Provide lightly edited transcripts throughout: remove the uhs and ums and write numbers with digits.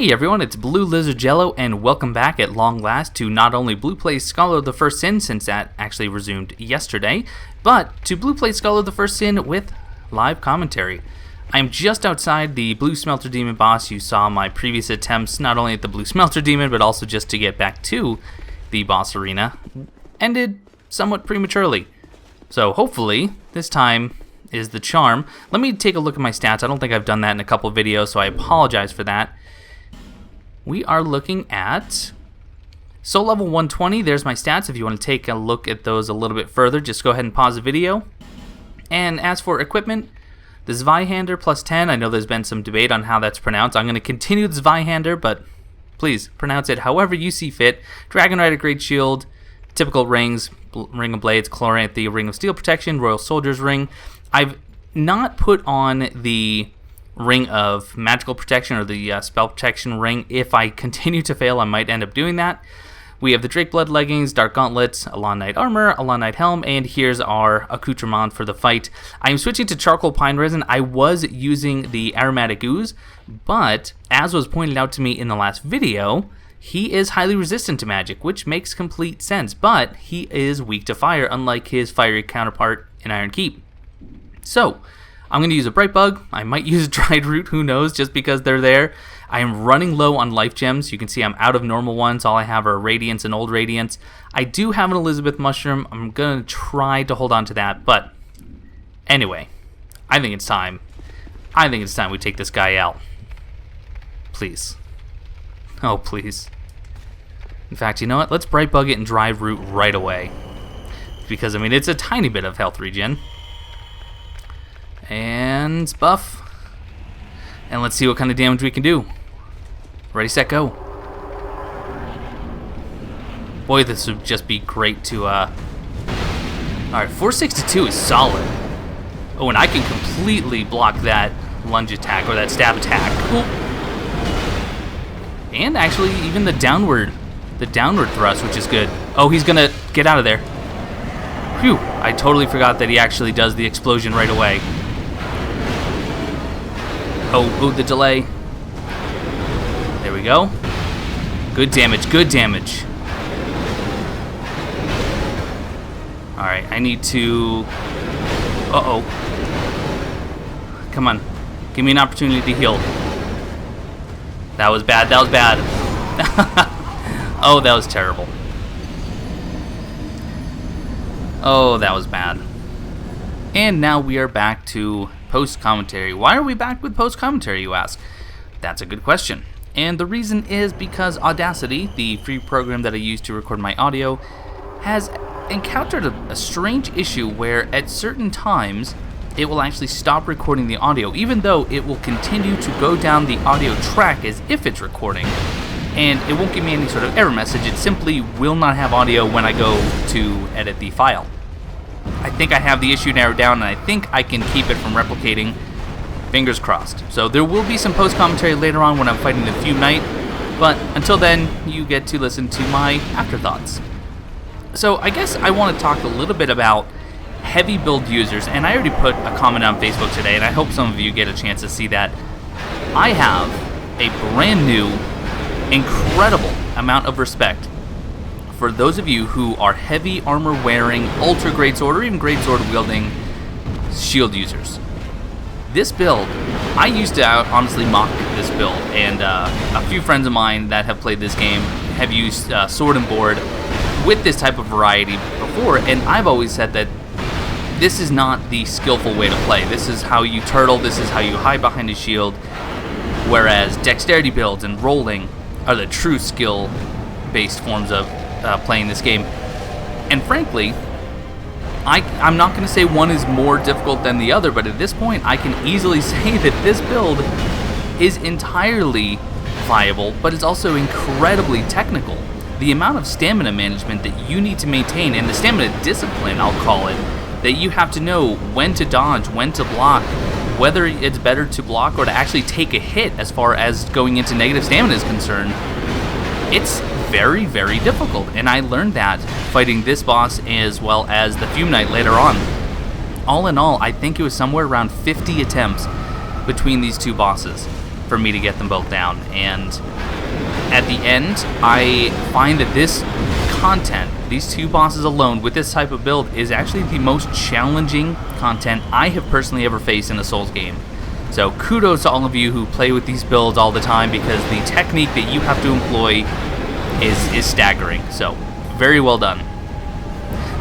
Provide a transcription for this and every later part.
Hey everyone, it's Blue Lizard Jello, and welcome back at long last to not only Blue Plays Scholar of the First Sin, since that actually resumed yesterday, but to Blue Plays Scholar of the First Sin with live commentary. I'm just outside the Blue Smelter Demon boss. You saw my previous attempts not only at the Blue Smelter Demon, but also just to get back to the boss arena, ended somewhat prematurely. So hopefully, this time is the charm. Let me take a look at my stats. I don't think I've done that in a couple of videos, so I apologize for that. We are looking at soul level 120. There's my stats. If you want to take a look at those a little bit further, just go ahead and pause the video. And as for equipment, the Zweihander plus 10. I know there's been some debate on how that's pronounced. I'm going to continue the Zweihander, but please pronounce it however you see fit. Dragon Rider Great Shield, typical rings, Ring of Blades, Chloranthy, Ring of Steel Protection, Royal Soldier's Ring. I've not put on the Ring of Magical Protection or the Spell Protection Ring. If I continue to fail, I might end up doing that. We have the Drake Blood Leggings, Dark Gauntlets, Alon Knight Armor, Alon Knight Helm, and here's our accoutrement for the fight. I am switching to Charcoal Pine Resin. I was using the Aromatic Ooze, but as was pointed out to me in the last video, he is highly resistant to magic, which makes complete sense, but he is weak to fire, unlike his fiery counterpart in Iron Keep. So, I'm going to use a Bright Bug. I might use a Dried Root, who knows, just because they're there. I am running low on life gems. You can see I'm out of normal ones. All I have are Radiance and Old Radiance. I do have an Elizabeth Mushroom. I'm going to try to hold on to that, but anyway, I think it's time. I think it's time we take this guy out. Please. Oh, please. In fact, you know what? Let's Bright Bug it and Dried Root right away. Because, I mean, it's a tiny bit of health regen. And buff. And let's see what kind of damage we can do. Ready, set, go. Boy, this would just be great to, Alright, 462 is solid. Oh, and I can completely block that lunge attack, or that stab attack. Ooh. And actually, even the downward thrust, which is good. Oh, he's gonna get out of there. Phew, I totally forgot that he actually does the explosion right away. Oh, the delay. There we go. Good damage, good damage. Alright, I need to... Uh-oh. Come on. Give me an opportunity to heal. That was bad, that was bad. Oh, that was terrible. Oh, that was bad. And now we are back to post-commentary. Why are we back with post-commentary, you ask? That's a good question. And the reason is because Audacity, the free program that I use to record my audio, has encountered a strange issue where at certain times it will actually stop recording the audio, even though it will continue to go down the audio track as if it's recording. And it won't give me any sort of error message. It simply will not have audio when I go to edit the file. I think I have the issue narrowed down, and I think I can keep it from replicating. Fingers crossed. So there will be some post-commentary later on when I'm fighting the Fume Knight, but until then, you get to listen to my afterthoughts. So I guess I want to talk a little bit about heavy build users, and I already put a comment on Facebook today, and I hope some of you get a chance to see that. I have a brand new, incredible amount of respect for those of you who are heavy armor wearing, ultra greatsword, or even greatsword wielding shield users. This build, I used to honestly mock this build, and a few friends of mine that have played this game have used sword and board with this type of variety before, and I've always said that this is not the skillful way to play. This is how you turtle, this is how you hide behind a shield, whereas dexterity builds and rolling are the true skill-based forms of playing this game. And frankly, I'm not going to say one is more difficult than the other, but at this point I can easily say that this build is entirely viable, but it's also incredibly technical. The amount of stamina management that you need to maintain, and the stamina discipline, I'll call it, that you have to know when to dodge, when to block, whether it's better to block or to actually take a hit as far as going into negative stamina is concerned, it's very, very difficult. And I learned that fighting this boss as well as the Fume Knight later on. All in all, I think it was somewhere around 50 attempts between these two bosses. for me to get them both down. And at the end, I find that this content, these two bosses alone with this type of build, is actually the most challenging content I have personally ever faced in a Souls game. So kudos to all of you who play with these builds all the time, because the technique that you have to employ is staggering. So very well done.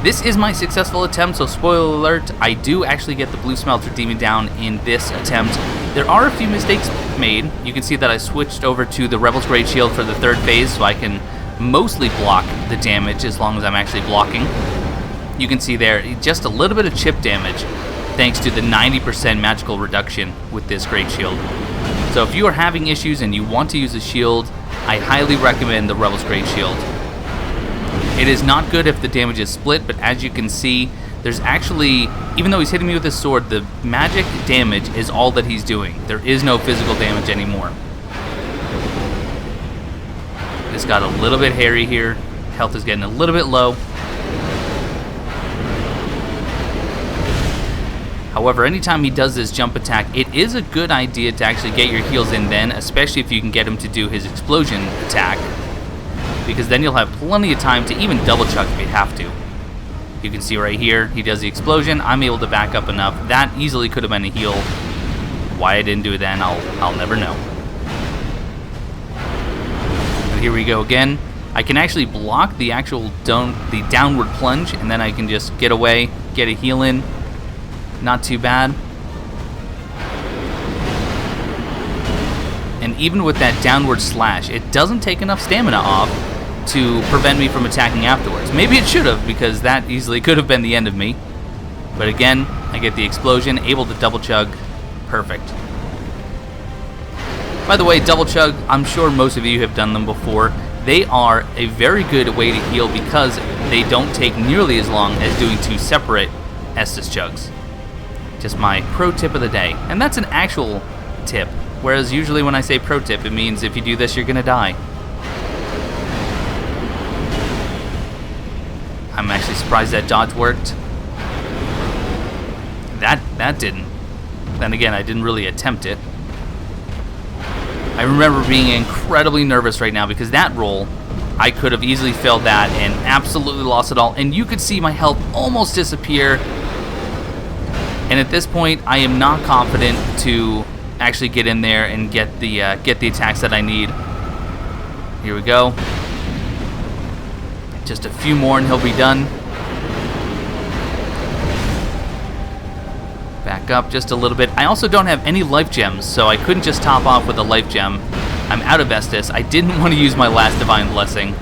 This is my successful attempt, so spoiler alert, I do actually get the Blue Smelter Demon down in this attempt. There are a few mistakes made. You can see that I switched over to the Rebel's Great Shield for the third phase, so I can mostly block the damage as long as I'm actually blocking. You can see there just a little bit of chip damage thanks to the 90% magical reduction with this Great Shield. So if you are having issues and you want to use a shield, I highly recommend the Rebel's Great Shield. It is not good if the damage is split, but as you can see, there's actually, even though he's hitting me with his sword, the magic damage is all that he's doing. There is no physical damage anymore. This got a little bit hairy here. Health is getting a little bit low. However, anytime he does this jump attack, it is a good idea to actually get your heals in then, especially if you can get him to do his explosion attack, because then you'll have plenty of time to even double chuck if you have to. You can see right here, he does the explosion. I'm able to back up enough. That easily could have been a heal. Why I didn't do it then, I'll never know. But here we go again. I can actually block the actual downward plunge, and then I can just get away, get a heal in. Not too bad. And even with that downward slash, it doesn't take enough stamina off to prevent me from attacking afterwards. Maybe it should have, because that easily could have been the end of me. But again, I get the explosion, able to double chug. Perfect. By the way, double chug, I'm sure most of you have done them before. They are a very good way to heal because they don't take nearly as long as doing two separate Estus chugs. Just my pro tip of the day. And that's an actual tip. Whereas usually when I say pro tip, it means if you do this, you're gonna die. I'm actually surprised that dodge worked. That didn't. Then again, I didn't really attempt it. I remember being incredibly nervous right now because that roll, I could have easily failed that and absolutely lost it all. And you could see my health almost disappear. And at this point, I am not confident to actually get in there and get the attacks that I need. Here we go. Just a few more and he'll be done. Back up just a little bit. I also don't have any life gems, so I couldn't just top off with a life gem. I'm out of Estus. I didn't want to use my last Divine Blessing.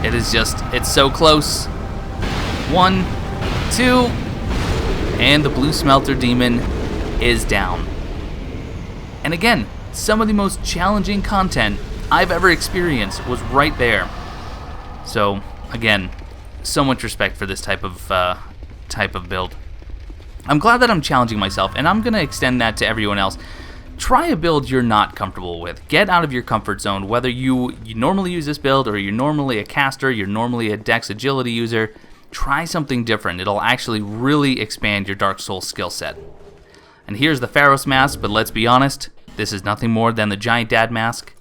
It is just, it's so close. 1, 2, and the Blue Smelter Demon is down. And again, some of the most challenging content I've ever experienced was right there. So again, so much respect for this type of build. I'm glad that I'm challenging myself, and I'm gonna extend that to everyone else. Try a build you're not comfortable with. Get out of your comfort zone. Whether you normally use this build, or you're normally a caster, you're normally a Dex agility user, try something different. It'll actually really expand your Dark Souls skill set. And here's the Pharos mask, but let's be honest, this is nothing more than the Giant Dad mask.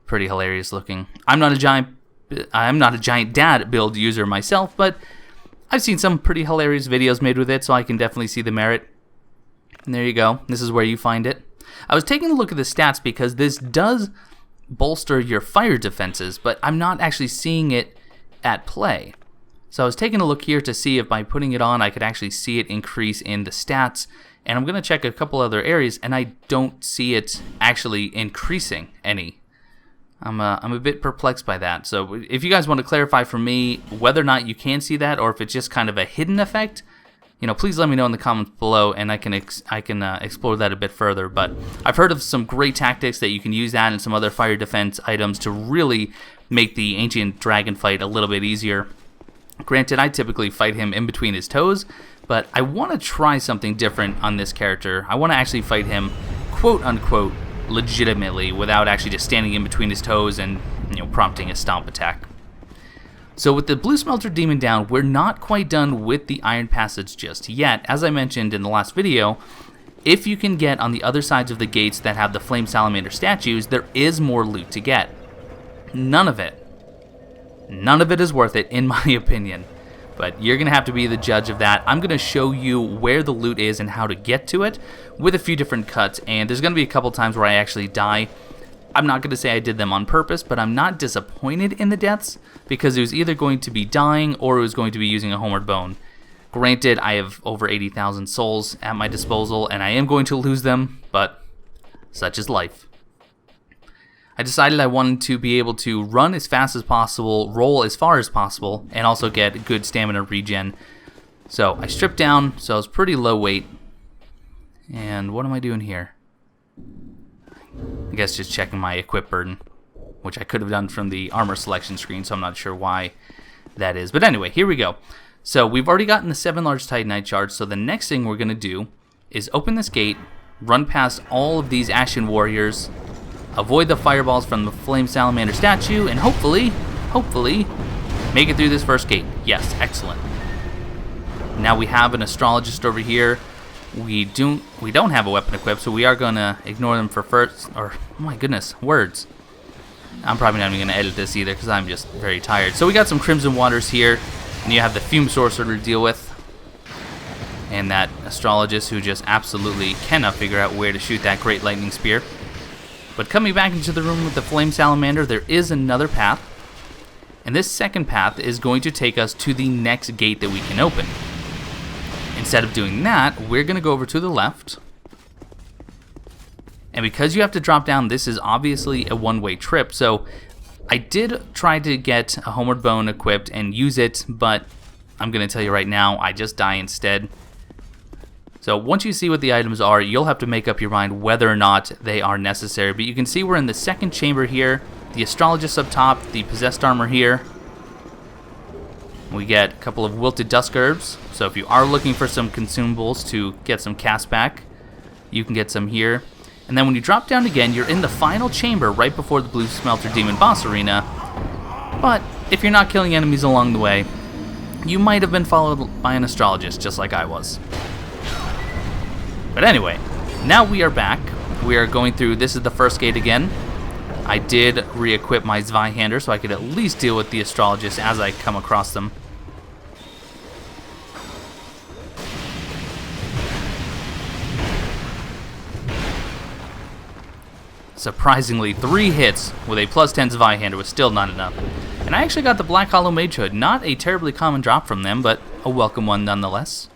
Pretty hilarious looking. I'm not a Giant Dad build user myself, but I've seen some pretty hilarious videos made with it, so I can definitely see the merit. And there you go. This is where you find it. I was taking a look at the stats because this does bolster your fire defenses, but I'm not actually seeing it at play. So I was taking a look here to see if by putting it on I could actually see it increase in the stats. And I'm going to check a couple other areas, and I don't see it actually increasing any. I'm a bit perplexed by that. So if you guys want to clarify for me whether or not you can see that, or if it's just kind of a hidden effect, you know, please let me know in the comments below, and I can explore that a bit further. But I've heard of some great tactics that you can use that and some other fire defense items to really make the ancient dragon fight a little bit easier. Granted, I typically fight him in between his toes, but I want to try something different on this character. I want to actually fight him, quote unquote, legitimately, without actually just standing in between his toes and, you know, prompting a stomp attack. So with the Blue Smelter Demon down, we're not quite done with the Iron Passage just yet. As I mentioned in the last video, if you can get on the other sides of the gates that have the Flame Salamander statues, there is more loot to get. None of it is worth it, in my opinion. But you're going to have to be the judge of that. I'm going to show you where the loot is and how to get to it with a few different cuts. And there's going to be a couple times where I actually die. I'm not going to say I did them on purpose, but I'm not disappointed in the deaths because it was either going to be dying or it was going to be using a homeward bone. Granted, I have over 80,000 souls at my disposal, and I am going to lose them, but such is life. I decided I wanted to be able to run as fast as possible, roll as far as possible, and also get good stamina regen. So I stripped down, so I was pretty low weight. And what am I doing here? I guess just checking my equip burden, which I could have done from the armor selection screen, so I'm not sure why that is. But anyway, here we go. So we've already gotten the 7 large Titanite shards, so the next thing we're going to do is open this gate, run past all of these Ashen Warriors, avoid the fireballs from the Flame Salamander statue, and hopefully, make it through this first gate. Yes, excellent. Now we have an astrologist over here. We don't have a weapon equipped, so we are going to ignore them for first, or, oh my goodness, words. I'm probably not even going to edit this either because I'm just very tired. So we got some Crimson Waters here. And you have the Fume Sorcerer to deal with, and that Astrologist who just absolutely cannot figure out where to shoot that Great Lightning Spear. But coming back into the room with the Flame Salamander, there is another path, and this second path is going to take us to the next gate that we can open. Instead of doing that, we're going to go over to the left, and because you have to drop down, this is obviously a one-way trip, so I did try to get a Homeward Bone equipped and use it, but I'm going to tell you right now, I just die instead. So once you see what the items are, you'll have to make up your mind whether or not they are necessary. But you can see we're in the second chamber here, the Astrologist up top, the Possessed Armor here. We get a couple of Wilted Dusk Herbs, so if you are looking for some consumables to get some cast back, you can get some here. And then when you drop down again, you're in the final chamber right before the Blue Smelter Demon boss arena. But if you're not killing enemies along the way, you might have been followed by an astrologist just like I was. But anyway, now we are back. We are going through, this is the first gate again. I did re-equip my Zweihander so I could at least deal with the astrologist as I come across them. Surprisingly, 3 hits with a +10 Zweihander was still not enough. And I actually got the Black Hollow Mage Hood. Not a terribly common drop from them, but a welcome one nonetheless.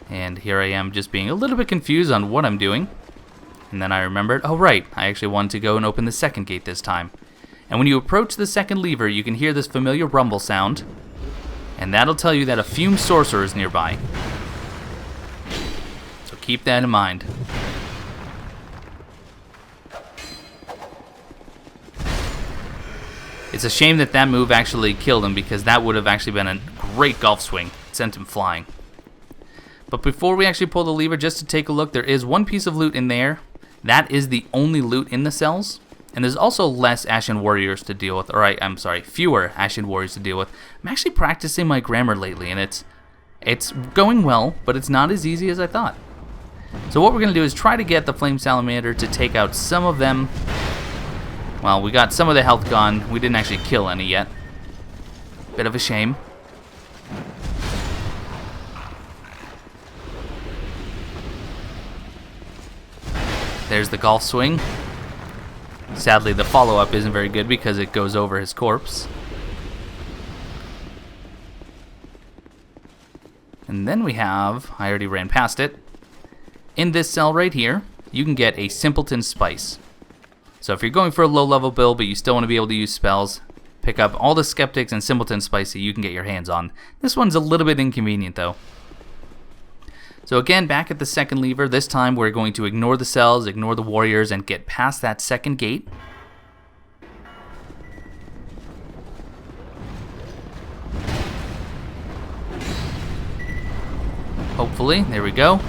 And here I am just being a little bit confused on what I'm doing. And then I remembered, oh right, I actually wanted to go and open the second gate this time. And when you approach the second lever, you can hear this familiar rumble sound. And that'll tell you that a Fume Sorcerer is nearby. So keep that in mind. It's a shame that that move actually killed him, because that would have actually been a great golf swing. It sent him flying. But before we actually pull the lever, just to take a look, there is one piece of loot in there. That is the only loot in the cells. And there's also less Ashen Warriors to deal with. Or I'm sorry, fewer Ashen Warriors to deal with. I'm actually practicing my grammar lately, and it's going well, but it's not as easy as I thought. So what we're going to do is try to get the Flame Salamander to take out some of them. Well, we got some of the health gone. We didn't actually kill any yet. Bit of a shame. There's the golf swing. Sadly, the follow-up isn't very good because it goes over his corpse. And then we have, I already ran past it, in this cell right here, you can get a Simpleton Spice. So if you're going for a low-level build, but you still want to be able to use spells, pick up all the Skeptics and Simpleton Spice that you can get your hands on. This one's a little bit inconvenient, though. So again, back at the second lever, this time we're going to ignore the cells, ignore the warriors, and get past that second gate. Hopefully, there we go.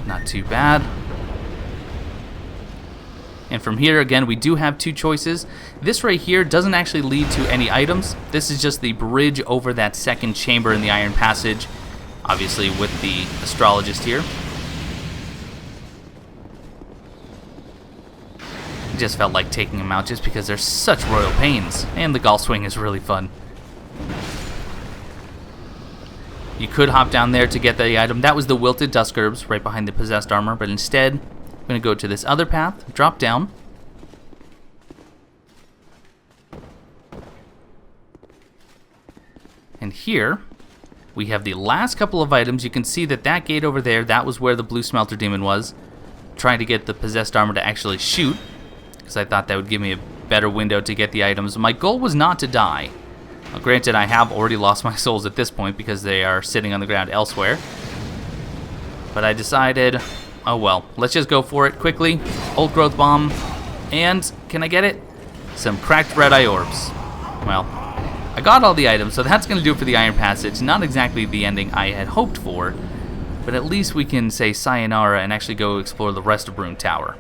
Not too bad. And from here, again, we do have 2 choices. This right here doesn't actually lead to any items. This is just the bridge over that second chamber in the Iron Passage. obviously with the astrologist here. Just felt like taking them out just because they're such royal pains, and the golf swing is really fun. You could hop down there to get the item. That was the wilted dusk herbs right behind the possessed armor, but instead I'm going to go to this other path, drop down. And here we have the last couple of items. You can see that that gate over there, that was where the blue Smelter Demon was. Trying to get the possessed armor to actually shoot, because I thought that would give me a better window to get the items. My goal was not to die. Now, granted, I have already lost my souls at this point because they are sitting on the ground elsewhere. But I decided, oh well, let's just go for it quickly. Old growth bomb, and can I get it? Some cracked red eye orbs. Well, I got all the items, so that's going to do it for the Iron Passage. Not exactly the ending I had hoped for, but at least we can say sayonara and actually go explore the rest of Brume Tower.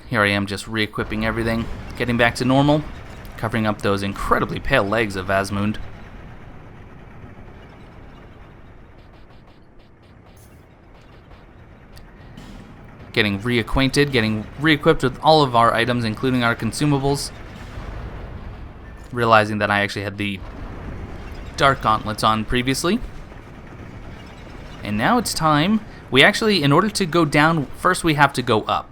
Here I am just re-equipping everything, getting back to normal, covering up those incredibly pale legs of Asmund. Getting reacquainted, getting re-equipped with all of our items, including our consumables. Realizing that I actually had the Dark Gauntlets on previously. And now it's time. We actually, in order to go down, first we have to go up.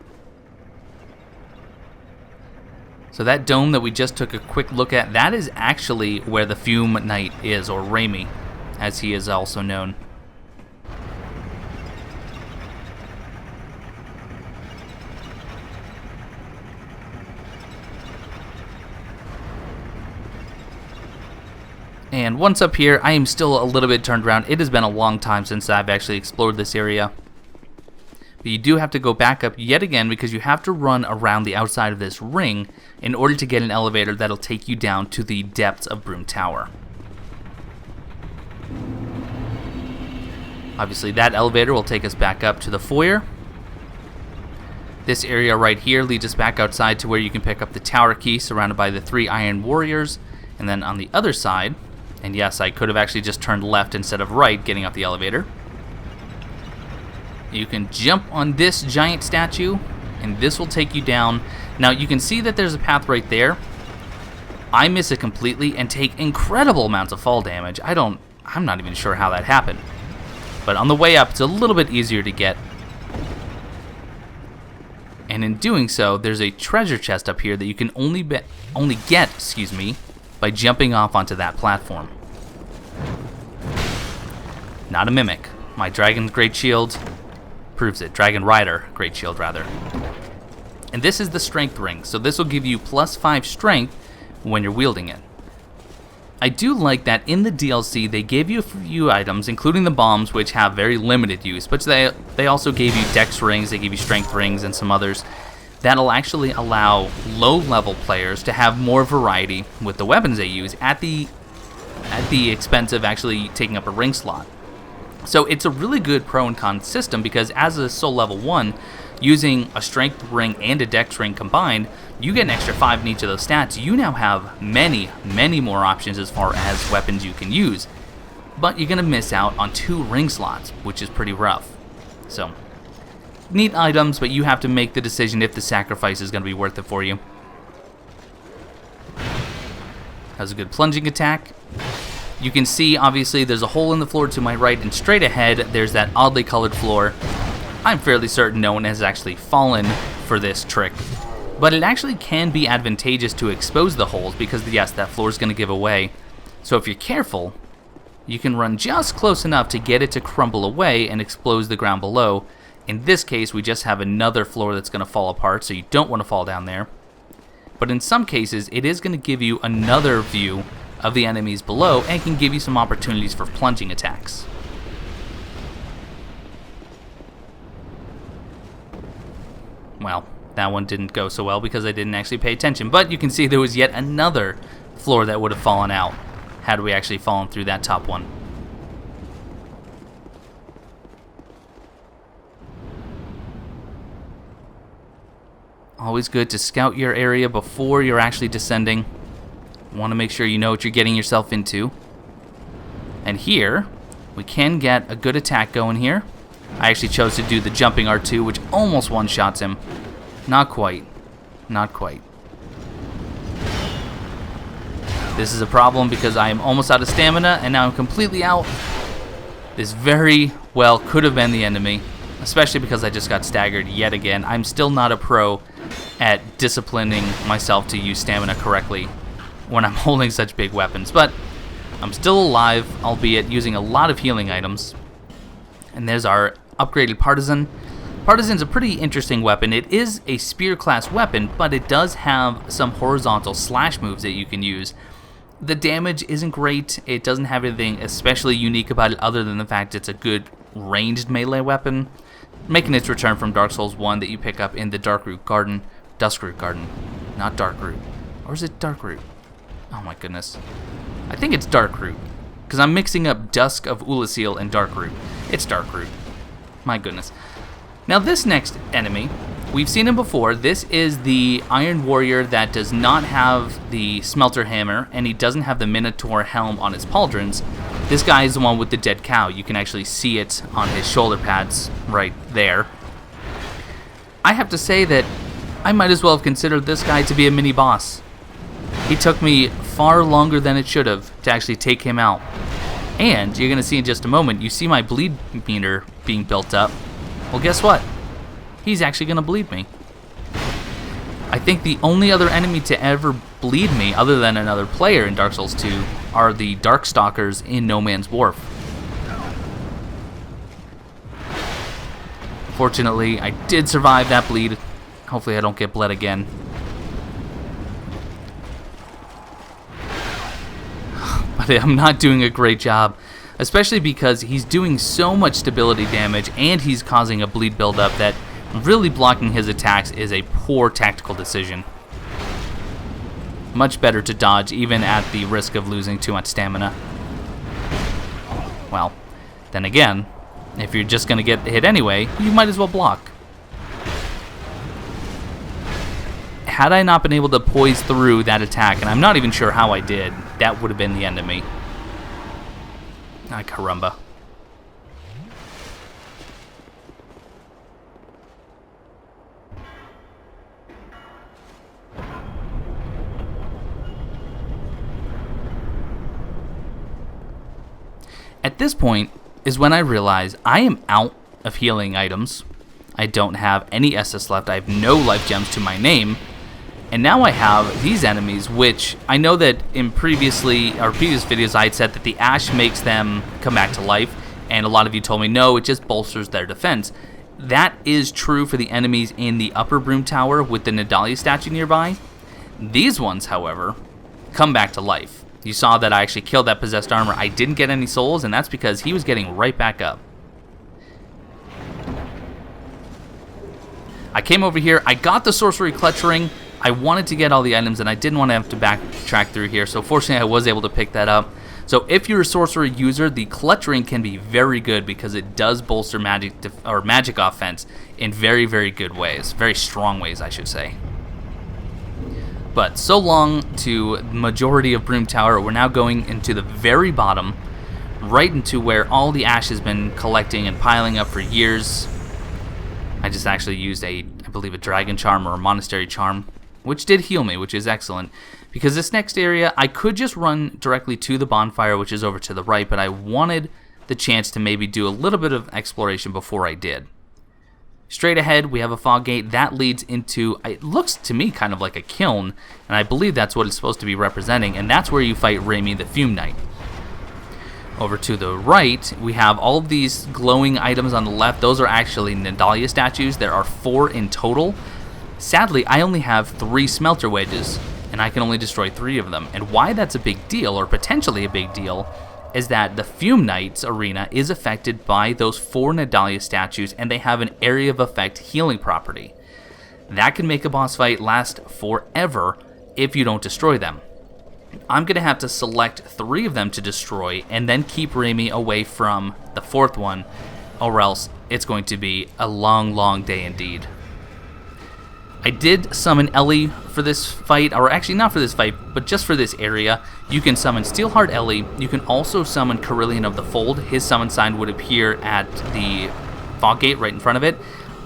So that dome that we just took a quick look at, that is actually where the Fume Knight is, or Raime, as he is also known. And once up here, I am still a little bit turned around. It has been a long time since I've actually explored this area. But you do have to go back up yet again because you have to run around the outside of this ring in order to get an elevator that'll take you down to the depths of Brume Tower. Obviously that elevator will take us back up to the Foyer. This area right here leads us back outside to where you can pick up the tower key surrounded by the 3 Iron Warriors. And then on the other side, and yes, I could have actually just turned left instead of right getting up the elevator. You can jump on this giant statue, and this will take you down. Now, you can see that there's a path right there. I miss it completely and take incredible amounts of fall damage. I'm not even sure how that happened. But on the way up, it's a little bit easier to get. And in doing so, there's a treasure chest up here that you can only get, by jumping off onto that platform. Not a mimic. My Dragon's Great Shield proves it. Dragon Rider Great Shield, rather. And this is the strength ring, so this will give you +5 strength when you're wielding it. I do like that in the DLC they gave you a few items, including the bombs, which have very limited use, but they also gave you dex rings, they gave you strength rings, and some others that'll actually allow low-level players to have more variety with the weapons they use at the expense of actually taking up a ring slot. So it's a really good pro and con system because as a soul level 1, using a strength ring and a dex ring combined, you get an extra 5 in each of those stats. You now have many, many more options as far as weapons you can use. But you're going to miss out on 2 ring slots, which is pretty rough. So, neat items, but you have to make the decision if the sacrifice is going to be worth it for you. Has a good plunging attack. You can see, obviously, there's a hole in the floor to my right, and straight ahead, there's that oddly colored floor. I'm fairly certain no one has actually fallen for this trick, but it actually can be advantageous to expose the holes because, yes, that floor is going to give away. So if you're careful, you can run just close enough to get it to crumble away and expose the ground below. In this case, we just have another floor that's going to fall apart, so you don't want to fall down there. But in some cases, it is going to give you another view of the enemies below and can give you some opportunities for plunging attacks. Well, that one didn't go so well because I didn't actually pay attention, but you can see there was yet another floor that would have fallen out had we actually fallen through that top one. Always good to scout your area before you're actually descending. Want to make sure you know what you're getting yourself into. And here, we can get a good attack going here. I actually chose to do the jumping R2, which almost one-shots him. Not quite. Not quite. This is a problem because I am almost out of stamina, and now I'm completely out. This very well could have been the enemy, especially because I just got staggered yet again. I'm still not a pro at disciplining myself to use stamina correctly when I'm holding such big weapons, but I'm still alive, albeit using a lot of healing items. And there's our upgraded Partisan. Partisan's a pretty interesting weapon. It is a spear class weapon, but it does have some horizontal slash moves that you can use. The damage isn't great. It doesn't have anything especially unique about it other than the fact it's a good ranged melee weapon, making its return from Dark Souls 1 that you pick up in the Duskroot Garden, not Darkroot. Or is it Darkroot? Oh my goodness. I think it's Darkroot, because I'm mixing up Dusk of Ulasil and Darkroot. It's Darkroot. My goodness. Now this next enemy, we've seen him before. This is the Iron Warrior that does not have the Smelter Hammer, and he doesn't have the Minotaur Helm on his pauldrons. This guy is the one with the dead cow. You can actually see it on his shoulder pads right there. I have to say that I might as well have considered this guy to be a mini-boss. He took me far longer than it should have to actually take him out. And you're going to see in just a moment, you see my bleed meter being built up. Well, guess what? He's actually going to bleed me. I think the only other enemy to ever bleed me, other than another player in Dark Souls 2, are the Darkstalkers in No Man's Wharf. Fortunately, I did survive that bleed. Hopefully I don't get bled again. But I'm not doing a great job, especially because he's doing so much stability damage and he's causing a bleed buildup that really blocking his attacks is a poor tactical decision. Much better to dodge even at the risk of losing too much stamina. Well, then again, if you're just going to get hit anyway, you might as well block. Had I not been able to poise through that attack, and I'm not even sure how I did, that would have been the end of me. Ay, caramba. At this point is when I realize I am out of healing items. I don't have any SS left. I have no life gems to my name. And now I have these enemies, which I know that in previous videos I had said that the ash makes them come back to life, and a lot of you told me no, it just bolsters their defense. That is true for the enemies in the upper Brume Tower with the Nadalia statue nearby. These ones, however, come back to life. You saw that I actually killed that possessed armor. I didn't get any souls, and that's because he was getting right back up. I came over here, I got the sorcery clutch ring. I wanted to get all the items, and I didn't want to have to backtrack through here, so fortunately I was able to pick that up. So if you're a sorcery user, the clutch ring can be very good because it does bolster magic offense in very, very good ways. Very strong ways, I should say. But so long to the majority of Brume Tower. We're now going into the very bottom, right into where all the ash has been collecting and piling up for years. I just actually used I believe a dragon charm or a monastery charm, which did heal me, which is excellent. Because this next area, I could just run directly to the bonfire, which is over to the right, but I wanted the chance to maybe do a little bit of exploration before I did. Straight ahead, we have a fog gate that leads into, it looks to me kind of like a kiln, and I believe that's what it's supposed to be representing, and that's where you fight Raime the Fume Knight. Over to the right, we have all of these glowing items on the left. Those are actually Nadalia statues. There are 4 in total. Sadly, I only have 3 smelter wedges, and I can only destroy 3 of them. And why that's a big deal, or potentially a big deal, is that the Fume Knight's arena is affected by those 4 Nadalia statues, and they have an area of effect healing property. That can make a boss fight last forever if you don't destroy them. I'm going to have to select 3 of them to destroy, and then keep Raime away from the 4th one, or else it's going to be a long, long day indeed. I did summon Ellie for this fight, or actually not for this fight, but just for this area. You can summon Steelheart Ellie. You can also summon Carillion of the Fold. His summon sign would appear at the fog gate right in front of it,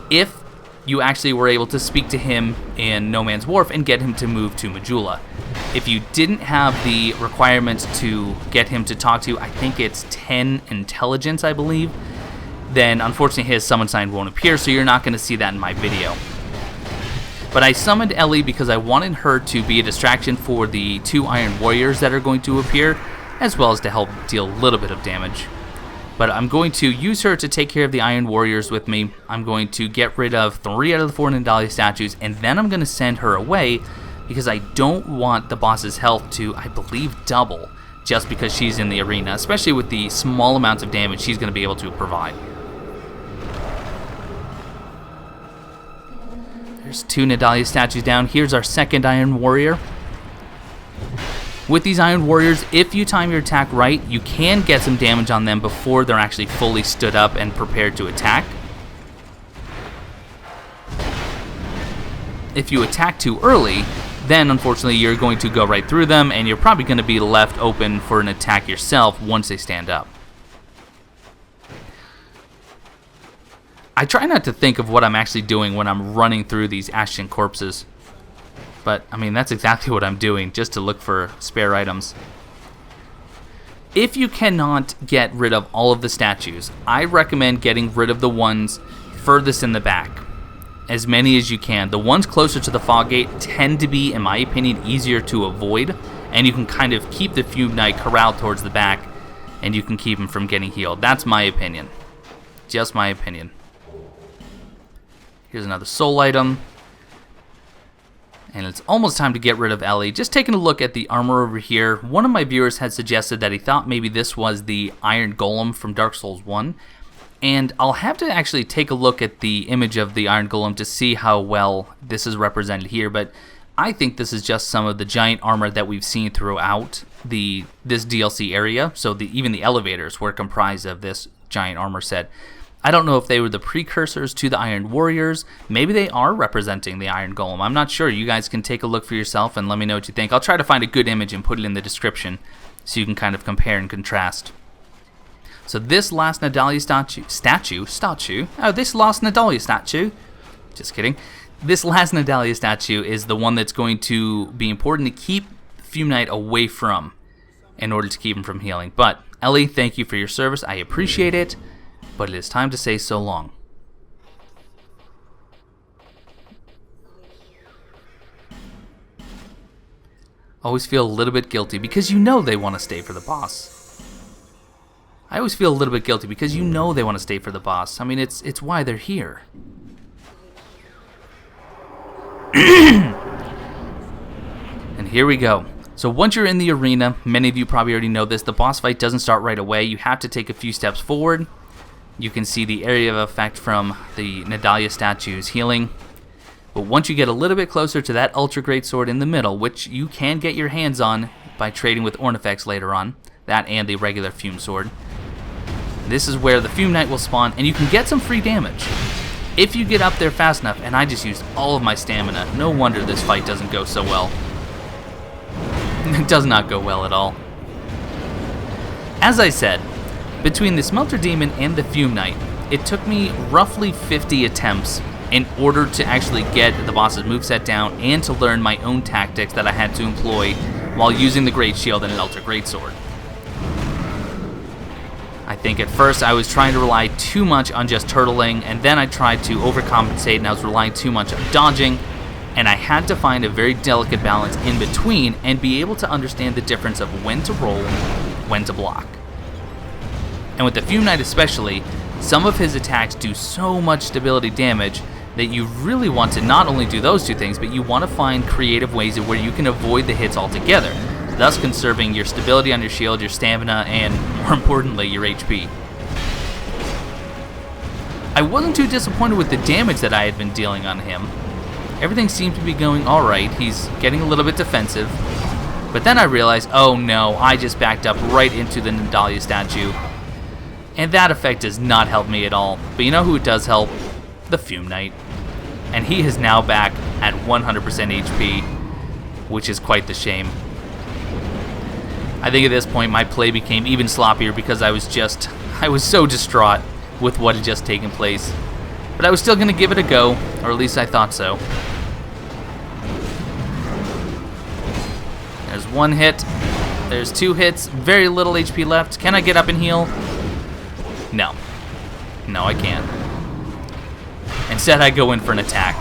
if you actually were able to speak to him in No Man's Wharf and get him to move to Majula. If you didn't have the requirements to get him to talk to you, I think it's 10 intelligence, I believe, then unfortunately his summon sign won't appear, so you're not going to see that in my video. But I summoned Ellie because I wanted her to be a distraction for the 2 Iron Warriors that are going to appear, as well as to help deal a little bit of damage. But I'm going to use her to take care of the Iron Warriors with me. I'm going to get rid of 3 out of the 4 Nadalia statues, and then I'm going to send her away because I don't want the boss's health to, I believe, double just because she's in the arena, especially with the small amounts of damage she's going to be able to provide. There's 2 Nadalia statues down. Here's our 2nd Iron Warrior. With these Iron Warriors, if you time your attack right, you can get some damage on them before they're actually fully stood up and prepared to attack. If you attack too early, then unfortunately you're going to go right through them, and you're probably going to be left open for an attack yourself once they stand up. I try not to think of what I'm actually doing when I'm running through these Ashen corpses. But, I mean, that's exactly what I'm doing, just to look for spare items. If you cannot get rid of all of the statues, I recommend getting rid of the ones furthest in the back. As many as you can. The ones closer to the fog gate tend to be, in my opinion, easier to avoid. And you can kind of keep the Fume Knight corralled towards the back, and you can keep him from getting healed. That's my opinion. Just my opinion. Here's another soul item. And it's almost time to get rid of Ellie. Just taking a look at the armor over here. One of my viewers had suggested that he thought maybe this was the Iron Golem from Dark Souls 1. And I'll have to actually take a look at the image of the Iron Golem to see how well this is represented here. But I think this is just some of the giant armor that we've seen throughout this DLC area. So even the elevators were comprised of this giant armor set. I don't know if they were the precursors to the Iron Warriors. Maybe they are representing the Iron Golem. I'm not sure. You guys can take a look for yourself and let me know what you think. I'll try to find a good image and put it in the description so you can kind of compare and contrast. So this last Nadalia statue. Oh, this last Nadalia statue. Just kidding. This last Nadalia statue is the one that's going to be important to keep Fume Knight away from in order to keep him from healing. But Ellie, thank you for your service. I appreciate it. But it is time to say so long. Always feel a little bit guilty because you know they want to stay for the boss. I always feel a little bit guilty because you know they want to stay for the boss. I mean, it's why they're here. And here we go. So once you're in the arena, many of you probably already know this, the boss fight doesn't start right away. You have to take a few steps forward. You can see the area of effect from the Nadalia statue's healing. But once you get a little bit closer to that Ultra Great Sword in the middle, which you can get your hands on by trading with Ornifex later on, that and the regular Fume Sword, this is where the Fume Knight will spawn, and you can get some free damage if you get up there fast enough. And I just used all of my stamina. No wonder this fight doesn't go so well. It does not go well at all. As I said, between the Smelter Demon and the Fume Knight, it took me roughly 50 attempts in order to actually get the boss's moveset down and to learn my own tactics that I had to employ while using the Great Shield and an Ultra Great Sword. I think at first I was trying to rely too much on just turtling, and then I tried to overcompensate and I was relying too much on dodging, and I had to find a very delicate balance in between and be able to understand the difference of when to roll, when to block. And with the Fume Knight especially, some of his attacks do so much stability damage that you really want to not only do those two things, but you want to find creative ways where you can avoid the hits altogether, thus conserving your stability on your shield, your stamina, and more importantly, your HP. I wasn't too disappointed with the damage that I had been dealing on him. Everything seemed to be going alright. He's getting a little bit defensive. But then I realized, oh no, I just backed up right into the Nadalia statue. And that effect does not help me at all. But you know who it does help? The Fume Knight. and he is now back at 100% HP, which is quite the shame. I think at this point my play became even sloppier because I was so distraught with what had just taken place. But I was still going to give it a go, or at least I thought so. There's one hit. There's two hits. Very little HP left. Can I get up and heal? No. No, I can't. Instead, I go in for an attack.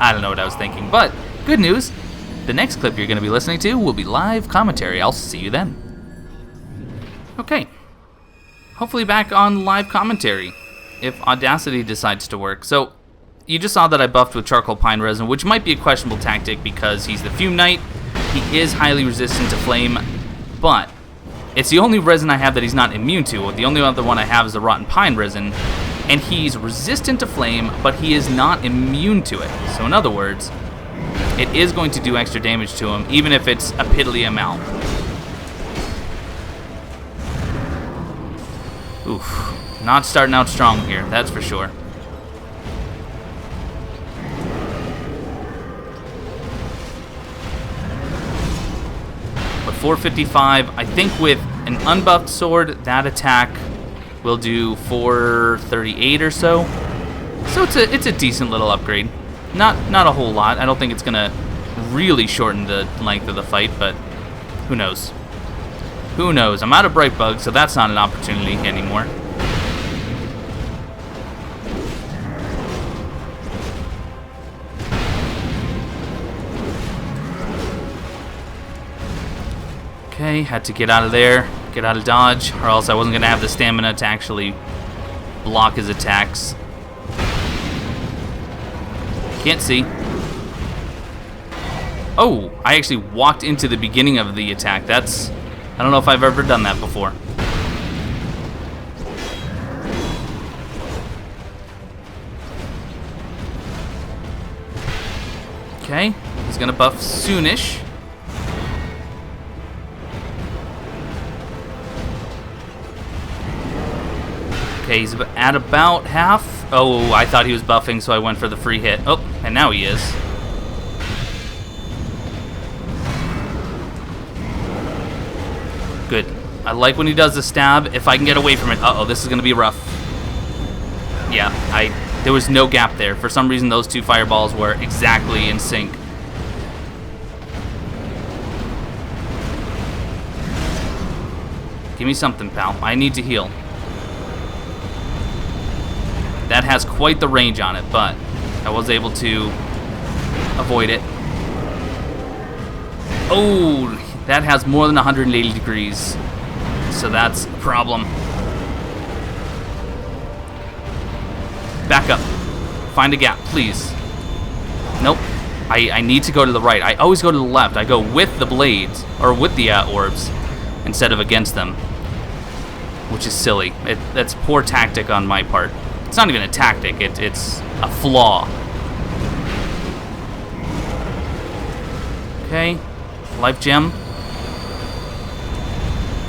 I don't know what I was thinking, but good news. The next clip you're going to be listening to will be live commentary. I'll see you then. Okay. Hopefully back on live commentary, if Audacity decides to work. So, you just saw that I buffed with charcoal pine resin, which might be a questionable tactic because he's the Fume Knight. He is highly resistant to flame, but it's the only resin I have that he's not immune to. The only other one I have is the rotten pine resin, and he's resistant to flame, but he is not immune to it. So in other words, it is going to do extra damage to him, even if it's a piddly amount. Oof. Not starting out strong here, that's for sure. But 455, I think with an unbuffed sword, that attack will do 438 or so. So it's a decent little upgrade. Not a whole lot. I don't think it's gonna really shorten the length of the fight, but who knows? Who knows? I'm out of Bright Bug, so that's not an opportunity anymore. Okay, had to get out of there, get out of dodge, or else I wasn't gonna have the stamina to actually block his attacks. Can't see. Oh, I actually walked into the beginning of the attack. I don't know if I've ever done that before. Okay, he's gonna buff soonish. Okay, he's at about half. Oh, I thought he was buffing, so I went for the free hit. Oh, and now he is. Good. I like when he does the stab. If I can get away from it. Uh-oh, this is going to be rough. Yeah, there was no gap there. For some reason, those two fireballs were exactly in sync. Give me something, pal. I need to heal. That has quite the range on it, but I was able to avoid it. Oh, that has more than 180 degrees, so that's a problem. Back up. Find a gap, please. Nope. I need to go to the right. I always go to the left. I go with the blades, or with the orbs, instead of against them, which is silly. That's poor tactic on my part. It's not even a tactic, it's a flaw. Okay, life gem.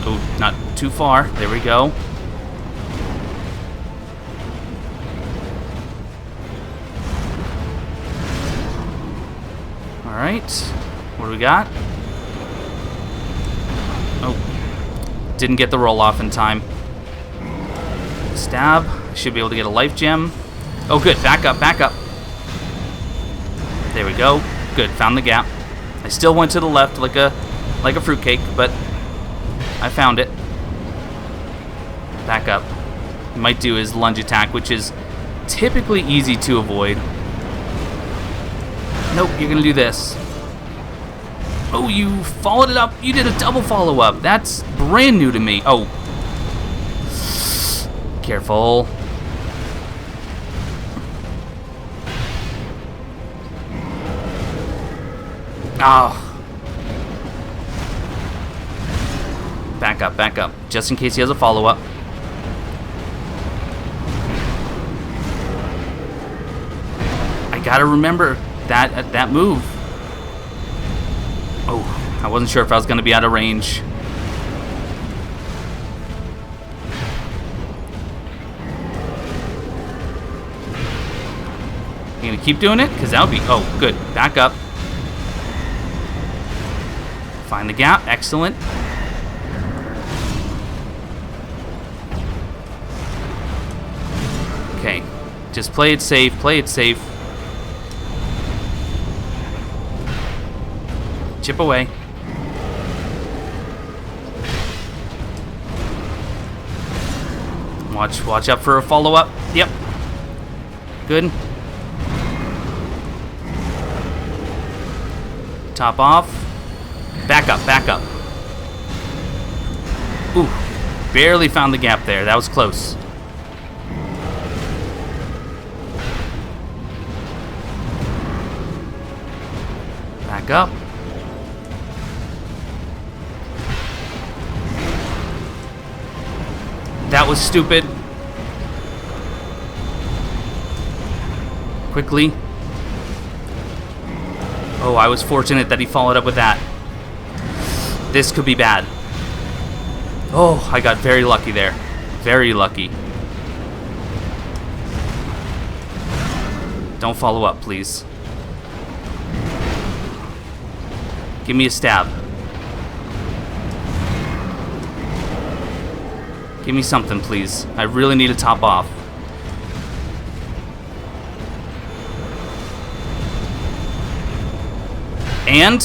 Oh, not too far. There we go. Alright, what do we got? Oh, didn't get the roll off in time. Stab. Should be able to get a life gem. Oh, good. Back up, back up. There we go. Good. Found the gap. I still went to the left like a fruitcake, but I found it. Back up. Might do his lunge attack, which is typically easy to avoid. Nope, you're gonna do this. Oh, you followed it up. You did a double follow-up. That's brand new to me. Oh. Careful. Oh. Back up, just in case he has a follow-up. I gotta remember that move. Oh, I wasn't sure if I was gonna be out of range. You gonna keep doing it? Because that would be... Oh, good. Back up. Find the gap. Excellent. Okay. Just play it safe. Play it safe. Chip away. Watch out for a follow-up. Yep. Good. Top off. Back up, back up. Ooh. Barely found the gap there. That was close. Back up. That was stupid. Quickly. Oh, I was fortunate that he followed up with that. This could be bad. Oh, I got very lucky there. Very lucky. Don't follow up, please. Give me a stab. Give me something, please. I really need to top off. And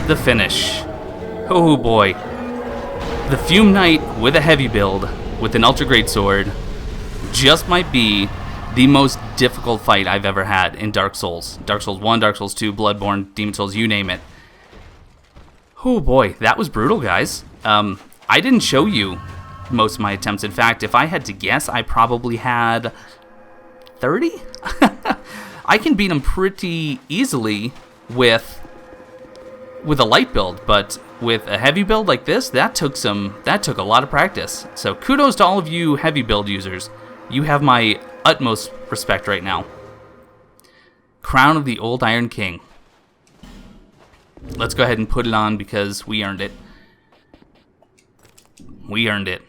the finish. Oh boy. The Fume Knight with a heavy build with an ultra great sword just might be the most difficult fight I've ever had in Dark Souls. Dark Souls 1, Dark Souls 2, Bloodborne, Demon Souls, you name it. Oh boy, that was brutal, guys. I didn't show you most of my attempts. In fact, if I had to guess, I probably had 30? I can beat him pretty easily with a light build, but with a heavy build like this, that took a lot of practice. So kudos to all of you heavy build users. You have my utmost respect right now. Crown of the Old Iron King. Let's go ahead and put it on because we earned it. We earned it.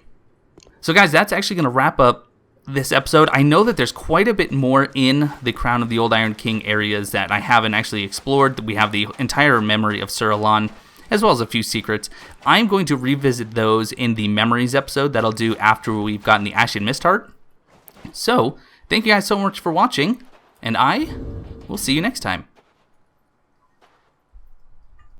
So guys, that's actually going to wrap up this episode. I know that there's quite a bit more in the Crown of the Old Iron King areas that I haven't actually explored. We have the entire memory of Sir Alan, as well as a few secrets. I'm going to revisit those in the Memories episode that I'll do after we've gotten the Ashen Mist Heart. So, thank you guys so much for watching, and I will see you next time.